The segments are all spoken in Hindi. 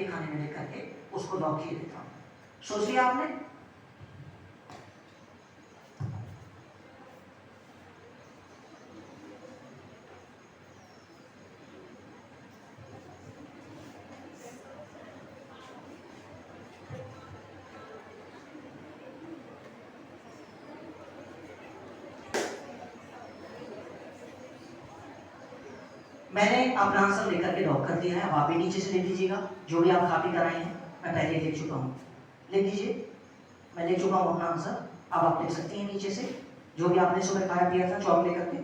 के खाने में लेकर के उसको लॉक किए देता हूँ। सोच लिया आपने? मैंने अपना आंसर लेकर के लॉक कर दिया है। अब आप भी नीचे से लिख दीजिएगा जो भी आप कॉपी कराए हैं, मैं पहले लिख चुका हूँ। लिख दीजिए, मैं लिख चुका हूँ अपना आंसर। अब आप लिख सकती हैं नीचे से जो भी आपने सुबह खाया पिया था चॉक लेकर के।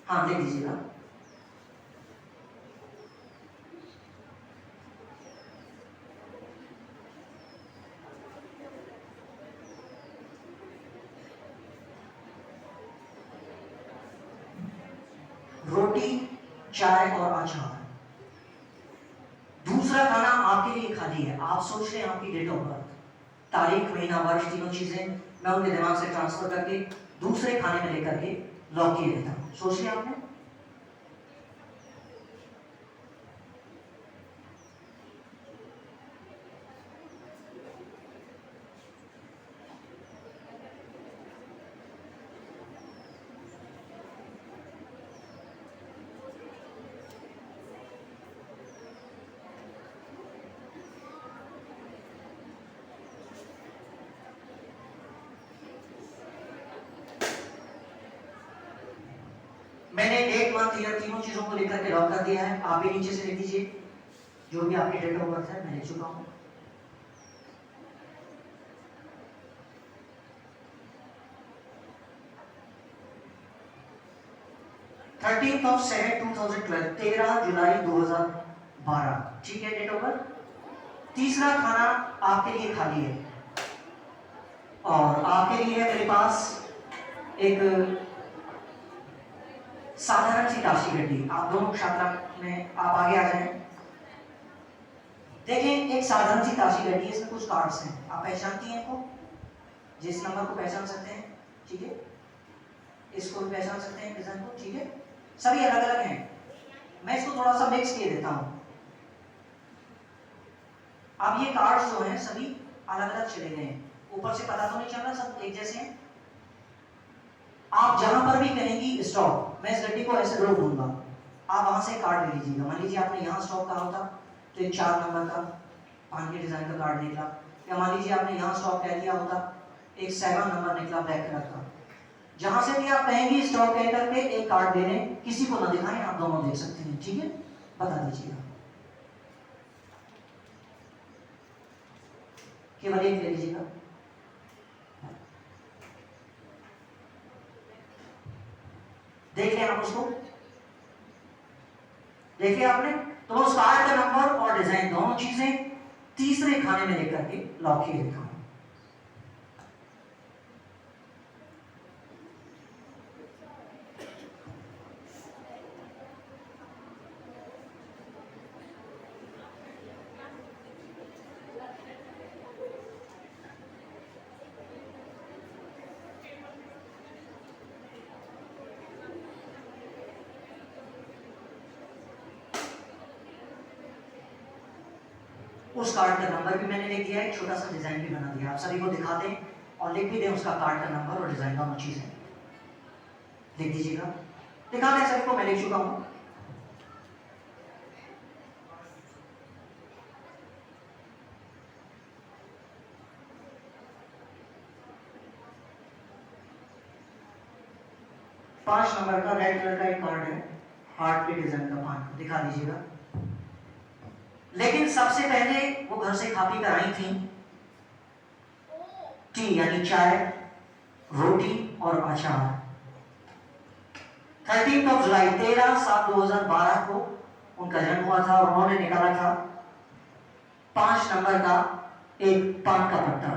हाँ लिख दीजिएगा। रोटी, चाय और अचार। दूसरा खाना आपके लिए खाली है। आप सोच रहे हैं आपकी डेट ऑफ बर्थ, तारीख, महीना, वर्ष, तीनों चीजें मैं उनके दिमाग से ट्रांसफर करके दूसरे खाने में लेकर के लॉक किए देता हूं। सोच लिया आपने? मैंने डेट, मंथ, ईयर तीनों चीजों को लेकर के लॉक कर दिया है। आप भी नीचे से लिख दीजिए जो भी आपकी डेट ऑफ बर्थ है, मैं लिख चुका हूं। थर्टीन ऑफ 7/2012, 13 जुलाई 2012, ठीक है डेट ऑफ बर्थ। तीसरा खाना आपके लिए खाली है और आपके लिए है मेरे पास एक साधारण सी ताशी गड्डी। आप दोनों छात्रा में आप आगे आ जाएं। देखिए एक साधारण सी ताशी गड्डी है, इसमें कुछ कार्ड्स हैं। आप पहचानती हैं इनको? जिस नंबर को पहचान सकते हैं, ठीक है, इसको भी पहचान सकते हैं, डिजाइन को, ठीक है, सभी अलग अलग हैं। मैं इसको थोड़ा सा मिक्स किए देता हूं। अब ये कार्ड्स जो हैं सभी अलग अलग चले गए हैं। ऊपर से पता तो नहीं चल रहा सब एक जैसे हैं। आप जहां पर भी कहेंगी स्टॉप, मैं इस गड्डी को ऐसे रोक दूंगा, आप वहां से कार्ड ले लीजिएगा। मान लीजिए आपने यहाँ स्टॉप कहा होता तो एक 4 नंबर का पान के डिजाइन का कार्ड निकला, या मान लीजिए आपने यहाँ स्टॉप कह दिया होता, एक 7 नंबर निकला ब्लैक कलर का। जहां से भी आप कहेंगी स्टॉप कह करके एक कार्ड दे दें, किसी को ना दिखाएं, आप दोनों देख सकते हैं, ठीक है, बता दीजिएगा। केवल एक ले लीजिएगा। देख लिया आप उसको? देखिए आपने? तो उस कार्ड का नंबर और डिजाइन दोनों चीजें तीसरे खाने में लेकर के लॉक किए देता हूं। उस कार्ड का नंबर भी मैंने लिख दिया है, एक छोटा सा डिजाइन भी बना दिया। आप सभी को दिखा दें और लिख भी दें उसका कार्ड का नंबर और डिजाइन दोनों चीजें लिख दीजिएगा। दिखा दें सभी को, मैं लिख चुका हूं। पांच नंबर का रेड कलर का एक कार्ड है, हार्ट के डिजाइन का, पान दिखा दीजिएगा। लेकिन सबसे पहले वो घर से खा पी कर आई थी टी यानी चाय, रोटी और अचार। 13 जुलाई 13/7/2012 को उनका जन्म हुआ था और उन्होंने निकाला था 5 नंबर का एक पान का पत्ता।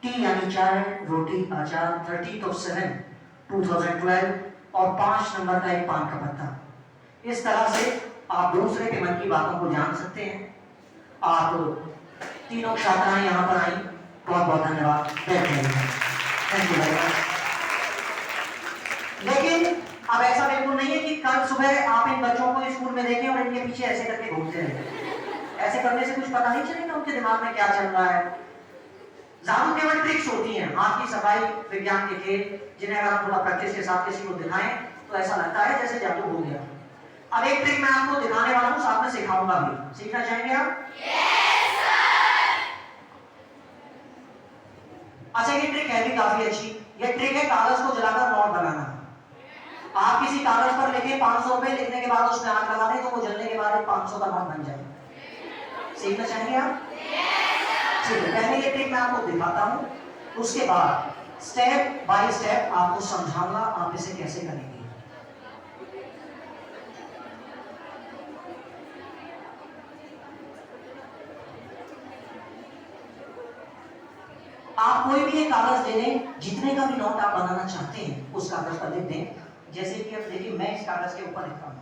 टी यानी चाय, रोटी, अचार, 13/7/2012 और 5 नंबर का एक पान का पत्ता। इस तरह से आप दूसरे के मन की बातों को जान सकते हैं। आप तीनों छात्राएं यहाँ पर आई, बहुत बहुत धन्यवाद। Thank you very much. लेकिन अब ऐसा बिल्कुल नहीं है कि कल सुबह आप इन बच्चों को स्कूल में देखें और इनके पीछे ऐसे करके घूमते रहे। ऐसे करने से कुछ पता नहीं चलेगा उनके दिमाग में क्या चल रहा है। जादू केवल ट्रिक्स होती हैं, हाथ की सफाई, विज्ञान के खेल, जिन्हें अगर आप थोड़ा प्रैक्टिस के साथ किसी को दिखाएं तो ऐसा लगता है जैसे जादू हो गया। अब एक ट्रिक मैं आपको दिखाने वाला हूं, साथ में सिखाऊंगा भी। सीखना चाहेंगे आप? Yes sir. अच्छा, ये ट्रिक है भी काफी अच्छी। ये ट्रिक है कागज को जलाकर नोट बनाना। आप किसी कागज पर लिखे 500 रुपए, लिखने के बाद उसमें आग लगा दें तो वो जलने के बाद 500 का नोट बन जाए। सीखना चाहेंगे आप? ठीक है, पहले ये ट्रिक मैं आपको दिखाता हूं, उसके बाद स्टेप बाय स्टेप आपको समझाऊंगा आप इसे कैसे करेंगे। आप कोई भी एक कागज ले लें, जितने का भी नोट आप बनाना चाहते हैं उस कागज पर लिख दें। जैसे कि अब देखिए मैं इस कागज के ऊपर लिखता हूं,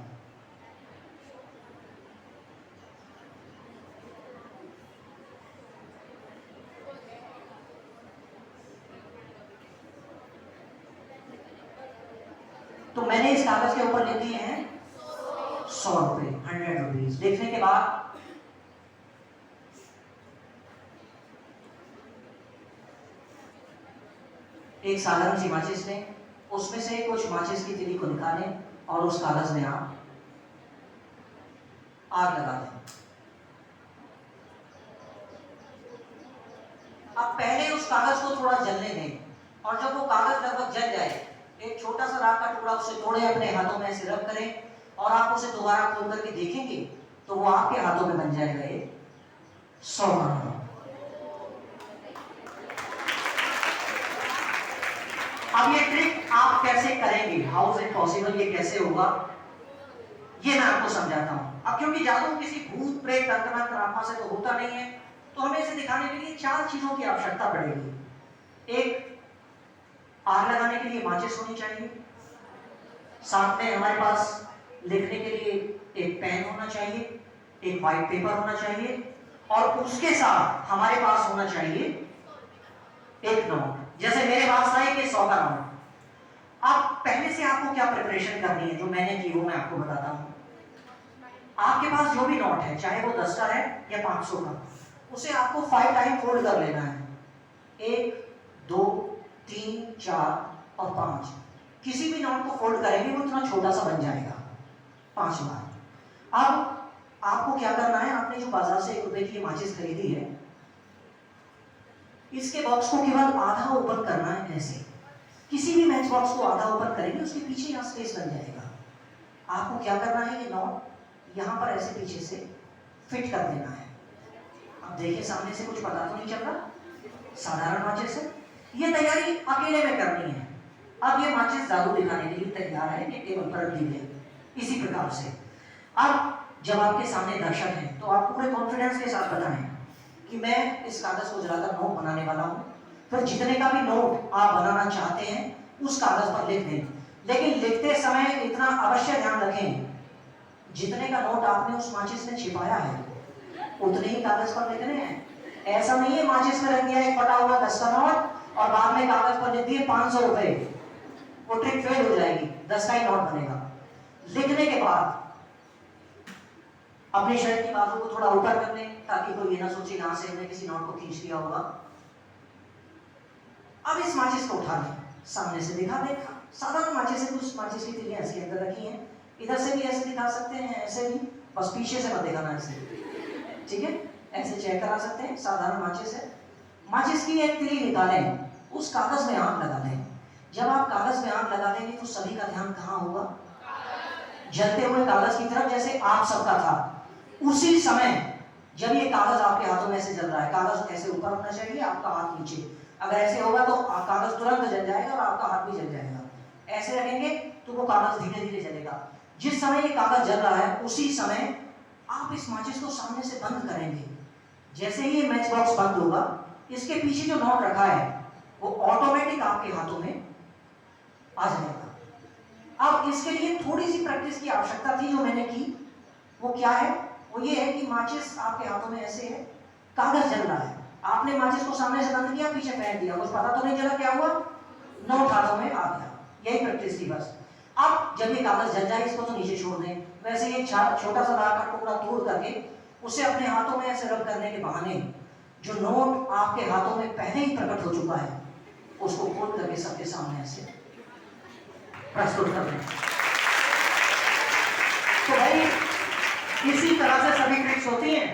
तो मैंने इस कागज के ऊपर लिख दिए हैं 100 रुपए, 100 रुपीज। लिखने के बाद एक साधारण सी माचिस लें, उसमें से कुछ माचिस की तिली को निकालें और उस कागज में आप आग लगा दें। अब पहले उस कागज को थोड़ा जलने दें और जब वो कागज लगभग जल जाए, एक छोटा सा राख का टुकड़ा उसे तोड़े, अपने हाथों में ऐसे रब करें और आप उसे दोबारा खोल करके देखेंगे तो वो आपके हाथों में बन जाएगा ये 100 का नोट। अब ये ट्रिक आप कैसे करेंगे, हाउ इज इट पॉसिबल, ये कैसे होगा, ये मैं आपको समझाता हूं। अब क्योंकि जादू किसी भूत प्रेत तंत्र मंत्र आत्मा से तो होता नहीं है, तो हमें इसे दिखाने के लिए 4 चीजों की आवश्यकता पड़ेगी। एक, आग लगाने के लिए माचिस होनी चाहिए, साथ में हमारे पास लिखने के लिए एक पेन होना चाहिए, एक व्हाइट पेपर होना चाहिए और उसके साथ हमारे पास होना चाहिए एक नोट। जैसे मेरे पास था कि 100 का नोट। अब पहले से आपको क्या प्रिपरेशन करनी है, जो मैंने की वो मैं आपको बताता हूं। आपके पास जो भी नोट है, चाहे वो 10 का है या 500 का, उसे आपको 5 टाइम फोल्ड कर लेना है। 1, 2, 3, 4 और 5। किसी भी नोट को फोल्ड करेंगे वो इतना छोटा सा बन जाएगा 5 बार। अब आपको क्या करना है, आपने जो बाजार से 1 रुपए की माचिस खरीदी है, इसके बॉक्स को केवल आधा ओपन करना है। ऐसे किसी भी मैच बॉक्स को आधा ओपन करेंगे, उसके पीछे यहाँ स्पेस बन जाएगा। आपको क्या करना है, ये नोट यहाँ पर ऐसे पीछे से फिट कर देना है। अब देखिए सामने से कुछ पता तो नहीं चल रहा, साधारण माचिस है। ये तैयारी अकेले में करनी है। अब ये माचिस जादू दिखाने के लिए तैयार है, ये टेबल पर रख दी गई इसी प्रकार से। अब जब आपके सामने दर्शक हैं तो आप पूरे कॉन्फिडेंस के साथ बताएं कि मैं इस कागज को जलाकर नोट बनाने वाला हूं। फिर जितने का भी नोट आप बनाना चाहते हैं उस कागज पर लिख दें, लेकिन लिखते समय इतना अवश्य ध्यान रखें, जितने का नोट आपने उस माचिस में छिपाया है उतने ही कागज पर लिखने हैं। ऐसा नहीं है माचिस में रख दिया एक फटा हुआ 10 का नोट और बाद में कागज पर लिख दिए 500 रुपए, वो ट्रिक फेल हो जाएगी, 10 का ही नोट बनेगा। लिखने के बाद अपने शर्ट की बाजू को थोड़ा ऊपर कर लें ताकि कोई ये ना सोचे यहां से हमने किसी नोट को खींच लिया होगा। अब इस माचिस को उठा लें, सामने से दिखा दें। साधारण माचिस है, कुछ माचिस की तिलियां इसके अंदर रखी हैं, इधर से भी ऐसे दिखा सकते हैं, ऐसे भी, बस पीछे से मत दिखाना ऐसे, ठीक है? ऐसे चेक करा सकते हैं, साधारण माचिस है। माचिस की एक तिली निकालें, उस कागज में आग लगा दें। जब आप कागज में आग लगा देंगे तो सभी का ध्यान कहाँ होगा? जलते हुए कागज की तरफ, जैसे आप सबका था। उसी समय जब ये कागज आपके हाथों में ऐसे जल रहा है, कागज ऐसे ऊपर होना चाहिए, आपका हाथ नीचे। अगर ऐसे होगा तो कागज तुरंत जल जाएगा और आपका हाथ भी जल जाएगा। ऐसे रखेंगे तो वो कागज धीरे धीरे जलेगा। जिस समय ये कागज जल रहा है उसी समय आप इस माचिस को सामने से बंद करेंगे। जैसे ही ये मैच बॉक्स बंद होगा, इसके पीछे जो नोट रखा है वो ऑटोमेटिक आपके हाथों में आ जाएगा। अब इसके लिए थोड़ी सी प्रैक्टिस की आवश्यकता थी जो मैंने की। वो क्या है? वो ये है कि माचिस आपके हाथों में ऐसे है, कागज जल रहा है, आपने माचिस को सामने से बंद किया, पीछे फेंक दिया, कुछ पता तो नहीं चला क्या हुआ, नोट हाथों में आ गया। यही प्रैक्टिस थी बस। अब जब ये कागज जल जाए इसको तो नीचे छोड़ दें। वैसे ये छोटा सा दाग का टुकड़ा तोड़ करके उसे अपने हाथों में ऐसे रब करने के बहाने जो नोट आपके हाथों में पहले ही प्रकट हो चुका है उसको खोल करके सबके सामने ऐसे प्रस्तुत कर दें। तो भाई इसी तरह से सभी ट्रिक्स होती हैं,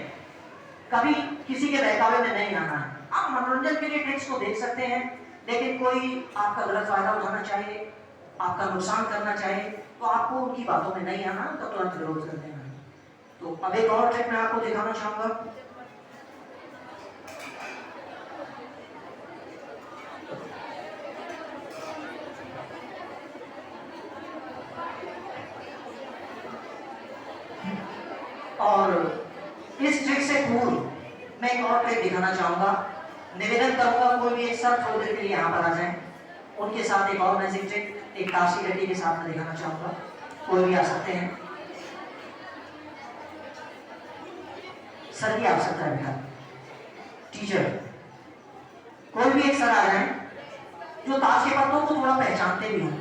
कभी किसी के बहकावे में नहीं आना है। आप मनोरंजन के लिए ट्रिक्स को देख सकते हैं, लेकिन कोई आपका गलत फायदा उठाना चाहे, आपका नुकसान करना चाहे, तो आपको उनकी बातों में नहीं आना, तो तुरंत विरोध कर देना। तो अब एक और ट्रिक मैं आपको दिखाना चाहूंगा। और इस ट्रिक से पूर्व मैं एक और ट्रिक दिखाना चाहूंगा। निवेदन करूंगा कोई भी एक सर थोड़ी देर के लिए यहाँ पर आ जाए, उनके साथ एक और मैजिक ट्रिक एक ताशी गड्डी के साथ में दिखाना चाहूंगा। कोई भी आ सकते हैं, सर की आवश्यकता है बेटा, टीचर कोई भी एक सर आ जाए जो ताश के पत्तों को थोड़ा पहचानते भी हों।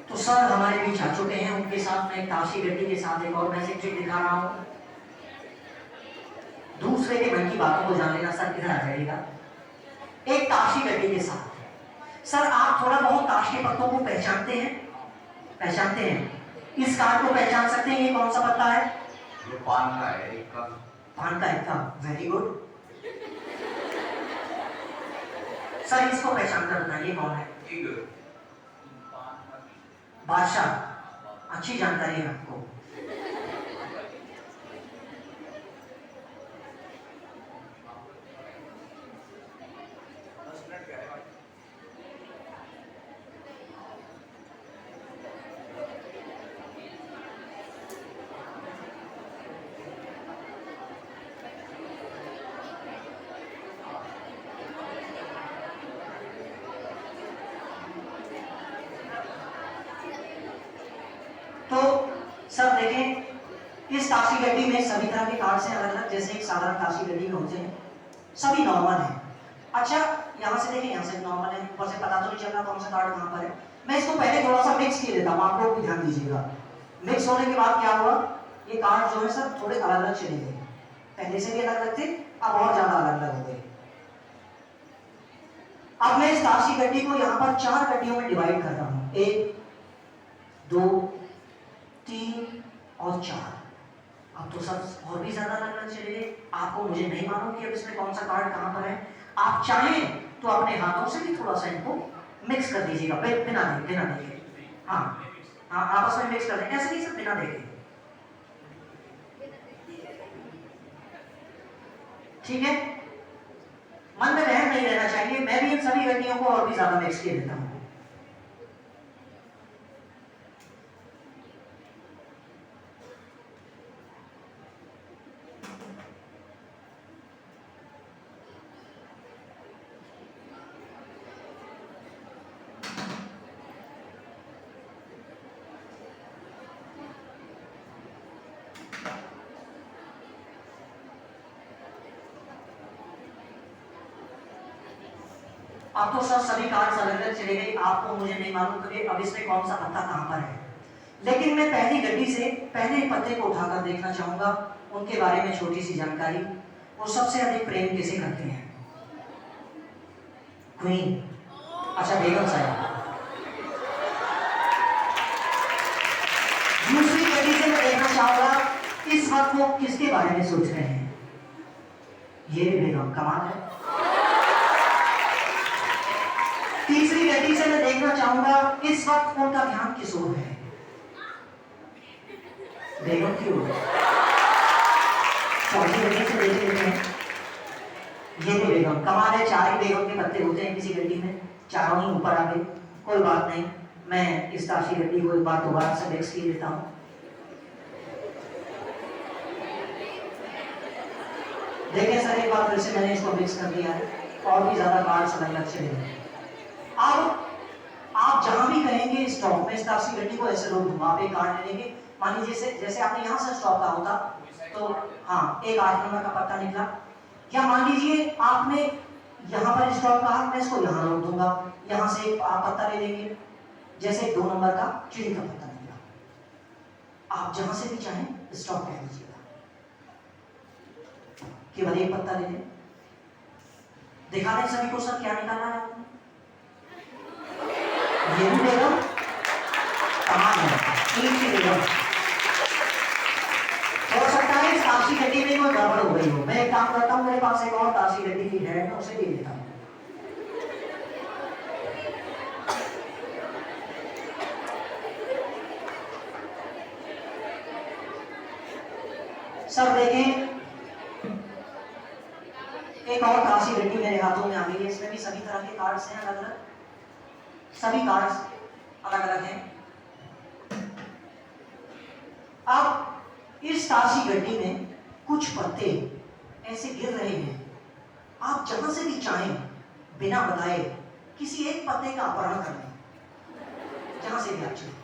तो सर हमारे बीच आ चुके हैं, उनके साथ मैं एक ताशी गड्डी के साथ एक और मैजिक ट्रिक दिखा रहा हूं। दूसरे के मन की बातों को जान लेना। सर किधर आ जाएगा? एक ताशी गड्डी के साथ। सर आप थोड़ा बहुत ताश के पत्तों को पहचानते हैं? पहचानते हैं। इस कार्ड को पहचान सकते हैं, ये कौन सा पत्ता है? ये पान का है, एक का। पान का एक का, वेरी गुड। सर इसको पहचान कर बताइए कौन है? बादशाह। अच्छी जानकारी है आपको। तो सब देखें, इस ताशी गड्डी में सभी तरह के कार्ड्स हैं अलग अलग, जैसे एक साधारण ताशी गड्डी में होते हैं, सभी नॉर्मल हैं। अच्छा यहाँ से देखें, यहाँ से नॉर्मल है, ऊपर से पता तो नहीं चल रहा कौन सा कार्ड कहाँ पर है। मैं इसको पहले थोड़ा सा मिक्स किए देता हूँ, आप लोग भी ध्यान दीजिएगा। मिक्स होने के बाद क्या हुआ, ये कार्ड जो है सर थोड़े अलग अलग चले गए, पहले से भी अलग अलग थे, अब और ज्यादा अलग अलग हो गए। अब मैं इस ताशी गड्डी को यहाँ पर 4 गड्डियों में डिवाइड कर रहा हूँ, 1 2 3 और 4। अब तो सर और भी ज्यादा अलग अलग चले गए, आपको मुझे नहीं मालूम कि अब इसमें कौन सा कार्ड कहां पर है। आप चाहें तो अपने हाथों से भी थोड़ा सा इनको मिक्स कर दीजिएगा, बिना देखे। हाँ हाँ आपस में मिक्स कर दें, ऐसे नहीं सर, बिना देखे। ठीक है, मन में रहम नहीं रहना चाहिए। मैं भी इन सभी गड्डियों को और भी ज्यादा मिक्स किए देता हूँ। अब तो सर सभी कार्ड्स अलग अलग चले गए, आपको मुझे नहीं मालूम कि अब इसमें कौन सा पत्ता कहां पर है। लेकिन मैं पहली गड्डी से पहले पत्ते को उठाकर देखना चाहूंगा, उनके बारे में छोटी सी जानकारी। वो सबसे अधिक प्रेम किसे करते हैं? क्वीन। अच्छा बेगम साहब। दूसरी गड्डी से मैं देखना चाहूंगा इस वक्त वो किसके बारे में सोच रहे हैं? ये बेगम, कमाल है। तीसरी गड्डी से मैं देखना चाहूंगा इस वक्त उनका ध्यान किस ओर है? बेगम की ओर। चौथी गड्डी से देख लेते हैं, ये भी बेगम, कमाल है। 4 ही बेगम के पत्ते होते हैं किसी गड्डी में, चारों ही ऊपर आ गए। कोई बात नहीं, मैं इस ताशी गड्डी को एक बार दोबारा से मिक्स किए देता हूं। देखिए सर, एक बार फिर से मैंने इसको मिक्स कर दिया है, और भी ज्यादा कार्ड्स अलग अलग चले गए। अब आप जहां भी कहेंगे स्टॉप, मैं इस तारसी गड्डी को ऐसे रोक दूंगा, आप एक कार्ड ले लेंगे। मान लीजिए जैसे आपने यहाँ से स्टॉप कहा होता तो हाँ एक 8 नंबर का पत्ता निकला, या मान लीजिए आपने यहाँ पर स्टॉप कहा, मैं इसको यहाँ रोक दूंगा, यहाँ से आप पत्ता ले लेंगे, जैसे 2 नंबर का चिड़ी का पत्ता निकला। आप जहां से भी चाहें स्टॉप कह दीजिएगा, केवल एक पत्ता ले लें। दिखा दें सभी को सर क्या निकालना है आपने? ये भी बेगम कमाल है, एक ही बेगम। हो सकता है इस तारसी गड्डी में कोई गड़बड़ हो गई हो, मैं एक काम करता हूँ, मेरे पास एक और तारसी गड्डी की है, मैं उसे दे देता हूँ। सब देखें, एक और तारसी गड्डी मेरे हाथों में आ गई है, इसमें भी सभी तरह के कार्ड्स हैं, अलग अलग, सभी कार्ड्स अलग अलग हैं। अब इस तारसी गड्डी में कुछ पत्ते ऐसे गिर रहे हैं, आप जहां से भी चाहें बिना बताए किसी एक पत्ते का अपहरण कर लें, जहां से भी आप चाहें।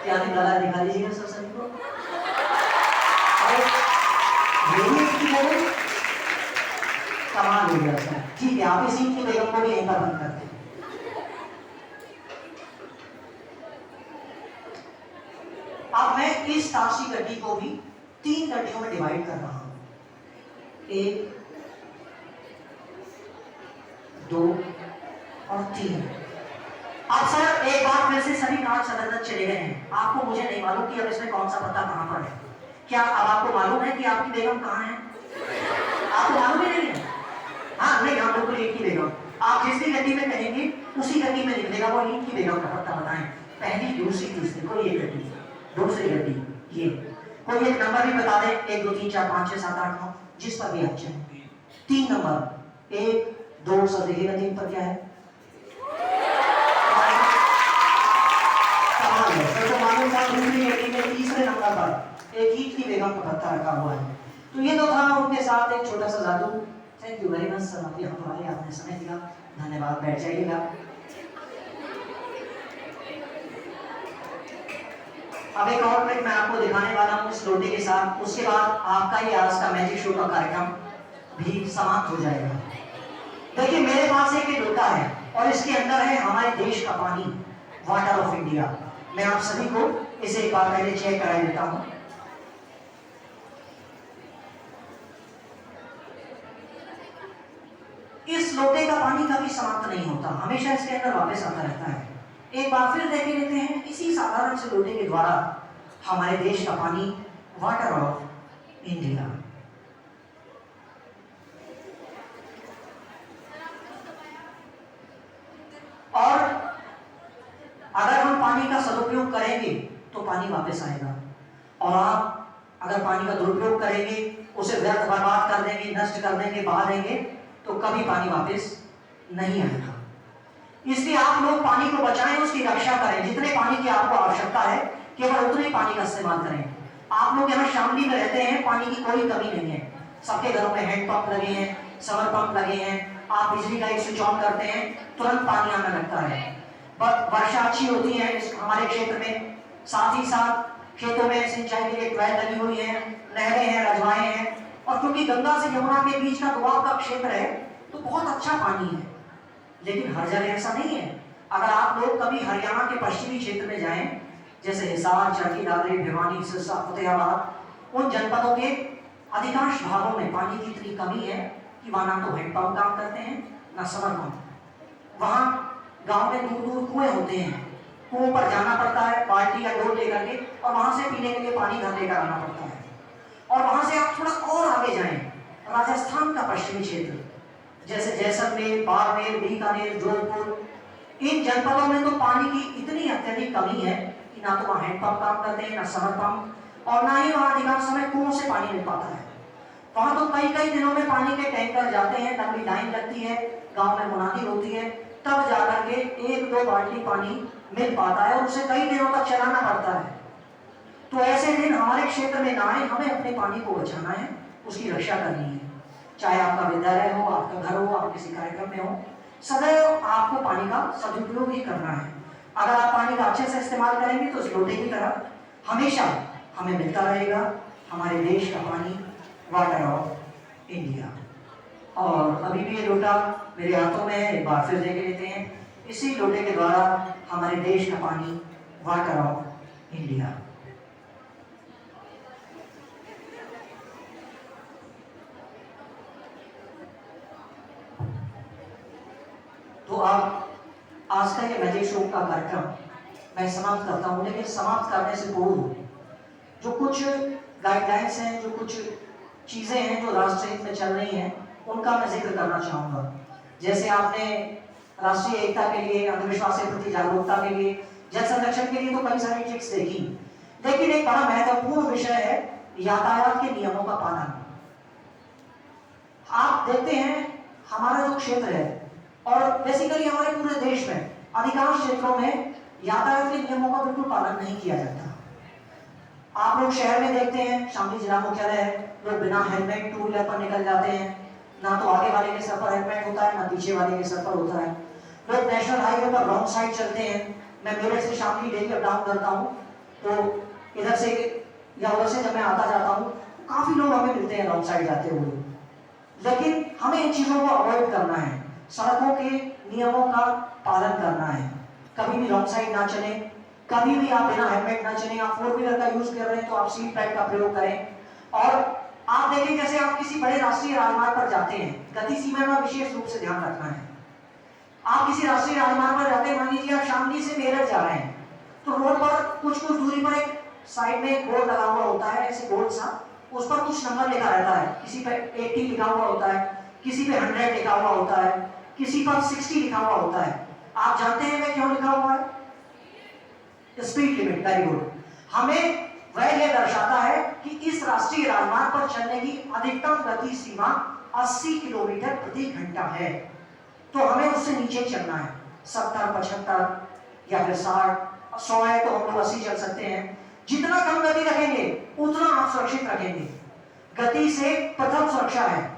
क्या निकाला दिखा दीजिएगा सब सभी को। कमाल हो गया सर, ठीक है, आप इसी की बेगम को भी यहीं पर बंद करते हैं। अब मैं इस तारसी गड्डी को भी 3 गड्डियों में डिवाइड कर रहा हूं, 1 2 और 3। अब सर एक बार फिर से सभी कार्ड अलग चले गए हैं, आपको मुझे नहीं मालूम कि अब इसमें कौन सा पत्ता कहां पर है। क्या अब आपको मालूम है कि आपकी बेगम कहां है? आपको मालूम ही नहीं है? हाँ नहीं, हाँ बिल्कुल ईंट की बेगम। आप जिस भी गड्डी में कहेंगे उसी गड्डी में निकलेगा वो ईंट की बेगम का पत्ता। बताएं पहली, दूसरी, तीसरी, कोई एक गड्डी, दूसरी गड्डी, ये कोई एक नंबर भी बता दें, 1 2 3 4 5 6 7 8 9, जिस पर भी आप चाहें। 3 नंबर, 1 2, सब देखिएगा 3 पर क्या है। तो मालूम था दूसरी गड्डी में तीसरे नंबर पर एक ईंट की बेगम का पत्ता रखा हुआ है। तो ये तो था उनके साथ एक छोटा सा जादू। Thank you very much sir, आप यहाँ पर आए, आपने समय दिया, धन्यवाद, बैठ जाइएगा। अब एक और ट्रिक मैं आपको दिखाने वाला हूँ इस लोटे के साथ, उसके बाद आपका ये आज का मैजिक शो का कार्यक्रम भी समाप्त हो जाएगा। देखिए मेरे पास एक लोटा है और इसके अंदर है हमारे देश का पानी, वाटर ऑफ इंडिया। मैं आप सभी को इसे एक बार पहले चेक करा देता हूँ। इस लोटे का पानी कभी समाप्त नहीं होता, हमेशा इसके अंदर वापस आता रहता है। एक बार फिर देख लेते हैं इसी साधारण से लोटे के द्वारा हमारे देश का पानी, वाटर ऑफ इंडिया। और अगर हम पानी का सदुपयोग करेंगे तो पानी वापस आएगा, और आप अगर पानी का दुरुपयोग करेंगे, उसे व्यर्थ बर्बाद कर देंगे, नष्ट कर देंगे, बहा देंगे, तो कभी पानी वापस नहीं आएगा। इसलिए आप लोग पानी को बचाएं, उसकी रक्षा करें। जितने पानी की आपको आवश्यकता है केवल उतने पानी का इस्तेमाल करें। आप लोग यहाँ शामली में रहते हैं, पानी की कोई कमी नहीं है, सबके घरों में हैंडपंप लगे हैं, समर पंप लगे हैं, आप बिजली का एक स्विच ऑन करते हैं, तुरंत पानी आने लगता है। वर्षा अच्छी होती है हमारे क्षेत्र में, साथ ही साथ खेतों में सिंचाई के लिए ट्यूबवेल लगी हुई है, नहरें हैं, रजवाएं हैं, और क्योंकि गंगा से यमुना के बीच का दुआब का क्षेत्र है तो बहुत अच्छा पानी है। लेकिन हर जगह ऐसा नहीं है। अगर आप लोग कभी हरियाणा के पश्चिमी क्षेत्र में जाएं, जैसे हिसार, चरखी दादरी, भिवानी, सिरसा, फतेहाबाद, उन जनपदों के अधिकांश भागों में पानी की इतनी कमी है कि वहां ना तो हैंडपंप काम करते हैं ना समर पंप। वहां गांव में दूर दूर कुएं होते हैं, कुओं पर जाना पड़ता है बाल्टी या डोल लेकर के, और वहां से पीने के लिए पानी घर लेकर आना पड़ता है। और वहां से आप थोड़ा और आगे जाएं, राजस्थान का पश्चिमी क्षेत्र जैसे जैसलमेर, बाड़मेर, बीकानेर, जोधपुर, इन जनपदों में तो पानी की इतनी अत्यधिक कमी है कि ना तो वहाँ हैंडपंप काम करते हैं, ना समर पंप, और ना ही वहाँ अधिकांश समय कुओं से पानी मिल पाता है। वहाँ तो कई कई दिनों में पानी के टैंकर जाते हैं, लंबी लाइन लगती है, गांव में मुनादी होती है, तब जाकर के 1-2 बाल्टी पानी मिल पाता है, और उसे कई दिनों तक चलाना पड़ता है। तो ऐसे दिन हमारे क्षेत्र में ना आए, हमें अपने पानी को बचाना है, उसकी रक्षा करनी है। चाहे आपका विद्यालय हो, आपका घर हो, आप किसी कार्यक्रम में हो, सदैव आपको पानी का सदुपयोग ही करना है। अगर आप पानी का अच्छे से इस्तेमाल करेंगे तो इस लोटे की तरह हमेशा हमें मिलता रहेगा हमारे देश का पानी, वाटर ऑफ इंडिया। और अभी भी ये लोटा मेरे हाथों में है, एक बार फिर देख लेते हैं। इसी लोटे के द्वारा हमारे देश का पानी, वाटर ऑफ इंडिया। तो अब आज का ये मैजिक शो का कार्यक्रम मैं समाप्त करता हूँ, लेकिन समाप्त करने से पूर्व जो कुछ गाइडलाइंस हैं, जो कुछ चीजें हैं जो राष्ट्र हित में चल रही हैं, उनका मैं जिक्र करना चाहूंगा। जैसे आपने राष्ट्रीय एकता के लिए, अंधविश्वास के प्रति जागरूकता के लिए, जल संरक्षण के लिए तो कई सारी ट्रिक्स देखी, लेकिन एक बड़ा महत्वपूर्ण विषय है यातायात के नियमों का पालन। आप देखते हैं हमारा जो क्षेत्र है और बेसिकली हमारे पूरे देश में अधिकांश क्षेत्रों में यातायात के नियमों का बिल्कुल पालन नहीं किया जाता। आप लोग शहर में देखते हैं, शामली जिला मुख्यालय है, लोग बिना हेलमेट टू व्हीलर पर निकल जाते हैं, ना तो आगे वाले के सर पर हेलमेट होता है, ना पीछे वाले के सर पर होता है। लोग नेशनल हाईवे पर रॉन्ग साइड चलते हैं। मैं मेरठ से शामली डेली अप डाउन करता हूँ, तो इधर से या उधर से जब मैं आता जाता हूँ, काफी लोग हमें मिलते हैं रॉन्ग साइड जाते हुए। लेकिन हमें इन चीजों को अवॉइड करना है, सड़कों के नियमों का पालन करना है। कभी भी रॉन्ग साइड ना चले, कभी भी आप बिना हेलमेट ना चलें। आप फोर व्हीलर का यूज कर रहे हैं तो आप सीट बेल्ट का प्रयोग करें। और आप देखें जैसे आप किसी बड़े राष्ट्रीय राजमार्ग पर जाते हैं, गति सीमा का विशेष रूप से ध्यान रखना है। आप किसी राष्ट्रीय राजमार्ग पर जाते हैं, मान लीजिए आप शामली से मेरठ जा रहे हैं, तो रोड पर कुछ दूरी पर एक साइड में बोर्ड लगा हुआ होता है, ऐसे गोल सा, उस पर कुछ नंबर लिखा रहता है। किसी पे 80 लिखा हुआ होता है, किसी पे 100 लिखा हुआ होता है, किसी पर 60 लिखा हुआ होता है। आप जानते हैं वह क्यों लिखा हुआ है? Speed limit. Very good. हमें वह यह दर्शाता है कि इस राष्ट्रीय राजमार्ग पर चलने की अधिकतम गति सीमा 80 किलोमीटर प्रति घंटा है, तो हमें उससे नीचे चलना है। 70, 75 या फिर 60, 100 है तो हम लोग 80 चल सकते हैं। जितना कम गति रखेंगे उतना आप सुरक्षित रखेंगे। गति से प्रथम सुरक्षा है।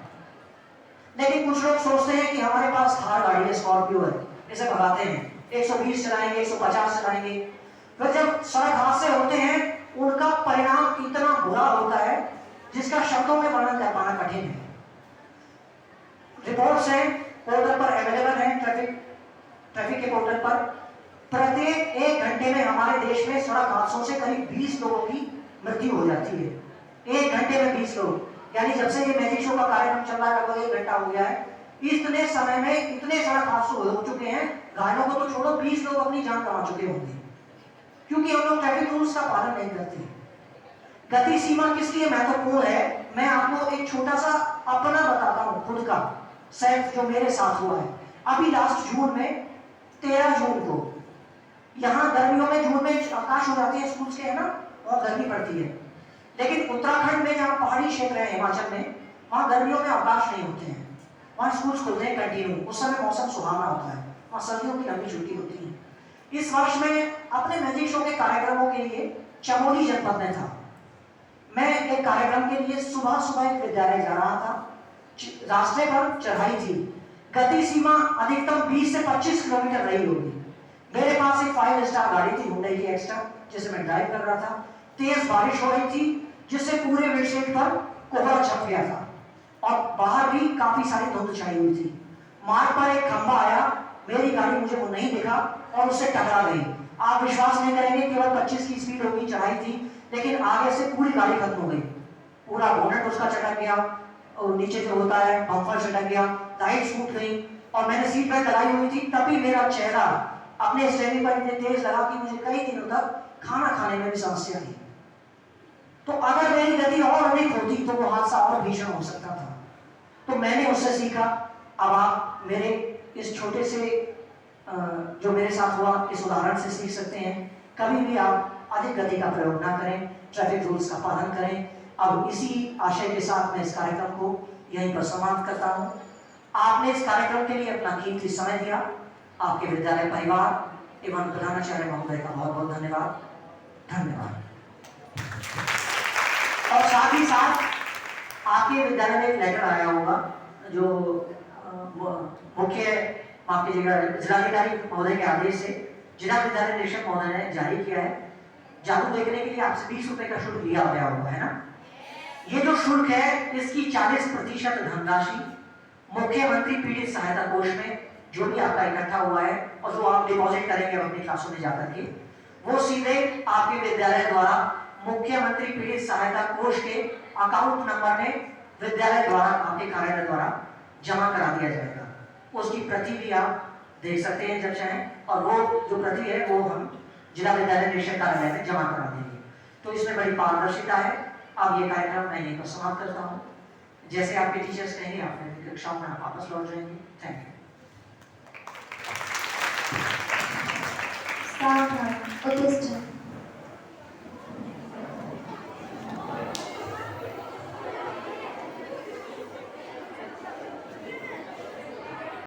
लेकिन कुछ लोग सोचते हैं कि हमारे पास थार गाड़ी है, स्कॉर्पियो है, इसे भगाते हैं, 120 चलाएंगे, 150 चलाएंगे। फिर जब सड़क हादसे होते हैं उनका परिणाम इतना बुरा होता है जिसका शब्दों में वर्णन कर पाना कठिन है। रिपोर्ट्स हैं, पोर्टल पर अवेलेबल हैं, ट्रैफिक के पोर्टल पर। प्रत्येक 1 घंटे में हमारे देश में सड़क हादसों से करीब 20 लोगों की मृत्यु हो जाती है। 1 घंटे में 20 लोग, यानी जब से ये मैजिक शो का कार्यक्रम चल रहा है लगभग 1 घंटा हो गया है, इतने समय में इतने सड़क हादसे हो चुके हैं, घायलों को तो छोड़ो 20 लोग अपनी जान गंवा चुके होंगे, क्योंकि हम लोग ट्रैफिक रूल्स का पालन नहीं करते। गति सीमा किस लिए महत्वपूर्ण है, मैं आपको एक छोटा सा अपना बताता हूँ, खुद का सेल्फ जो मेरे साथ हुआ है। अभी लास्ट जून में 13 जून को यहाँ गर्मियों में जून में अवकाश हो जाती है स्कूल के, है ना, बहुत गर्मी पड़ती है। लेकिन उत्तराखंड में जहाँ पहाड़ी क्षेत्र है, हिमाचल में, वहाँ गर्मियों में अवकाश नहीं होते हैं, वहाँ स्कूल खुलते हैं कंटिन्यू। उस समय मौसम सुहावना होता है, वहाँ सर्दियों की लंबी छुट्टी होती है। इस वर्ष में अपने मैजिक शो के कार्यक्रमों के लिए चमोली जनपद में था। मैं एक कार्यक्रम के लिए सुबह एक विद्यालय जा रहा था। रास्ते पर चढ़ाई थी, गति सीमा अधिकतम 20 से 25 किलोमीटर रही होगी। मेरे पास एक 5 स्टार गाड़ी थी, हुंडई की एक्स्ट्रा, जिसे मैं ड्राइव कर रहा था। तेज बारिश हो रही थी जिससे पूरे विंडशील्ड पर कोहरा छप गया था और बाहर भी काफी सारी धुंध छाई हुई थी। मार्ग पर एक खंभा आया, मेरी गाड़ी मुझे वो नहीं दिखा और उससे टकरा गई। आप विश्वास नहीं करेंगे, केवल 25 की स्पीड होगी, चढ़ाई थी, लेकिन आगे से पूरी गाड़ी खत्म हो गई। पूरा बोनेट उसका चटक गया और नीचे जो होता है बम्पर चटक गया, लाइट फूट गई और मैंने सीट बेल्ट लगाई हुई थी, तभी मेरा चेहरा अपने स्टेयरिंग पर इतने तेज लगा कि मुझे कई दिनों तक खाना खाने में भी समस्या थी। तो अगर मेरी गति और अधिक होती तो वो हादसा और भीषण हो सकता था। तो मैंने उससे सीखा। अब आप मेरे इस छोटे से जो मेरे साथ हुआ इस उदाहरण से सीख सकते हैं, कभी भी आप अधिक गति का प्रयोग ना करें, ट्रैफिक रूल्स का पालन करें। अब इसी आशय के साथ मैं इस कार्यक्रम को यहीं पर समाप्त करता हूँ। आपने इस कार्यक्रम के लिए अपना कीमती समय दिया, आपके विद्यालय परिवार एवं प्रधानाचार्य महोदय का बहुत बहुत धन्यवाद। साथ ही साथ आपके विद्यालय में एक लेटर आया होगा जो मुख्य माफ कीजिएगा जिलाधिकारी महोदय के आदेश से जिला विद्यालय निरीक्षक महोदय ने जारी किया है। जादू देखने के लिए आपसे 20 रुपए का शुल्क लिया गया होगा, है ना। ये जो शुल्क है इसकी 40% धनराशि मुख्यमंत्री पीड़ित सहायता कोष में जो भी आपका इकट्ठा हुआ है और जो आप डिपॉजिट करेंगे अपनी क्लासों में जाकर के, वो सीधे आपके विद्यालय द्वारा मुख्यमंत्री पीड़ित सहायता कोष के अकाउंट नंबर में विद्यालय द्वारा आपके कार्यालय द्वारा जमा करा दिया जाएगा। उसकी प्रति भी आप देख सकते हैं जब चाहें, और वो जो प्रति है वो हम जिला विद्यालय निरीक्षक कार्यालय में जमा करा देंगे। तो इसमें बड़ी पारदर्शिता है। अब ये कार्यक्रम मैं यहीं पर समाप्त करता हूँ। जैसे आपके टीचर्स कहेंगे आप फिर कक्षाओं में वापस लौट जाएंगे। Thank you. Sound orchestra.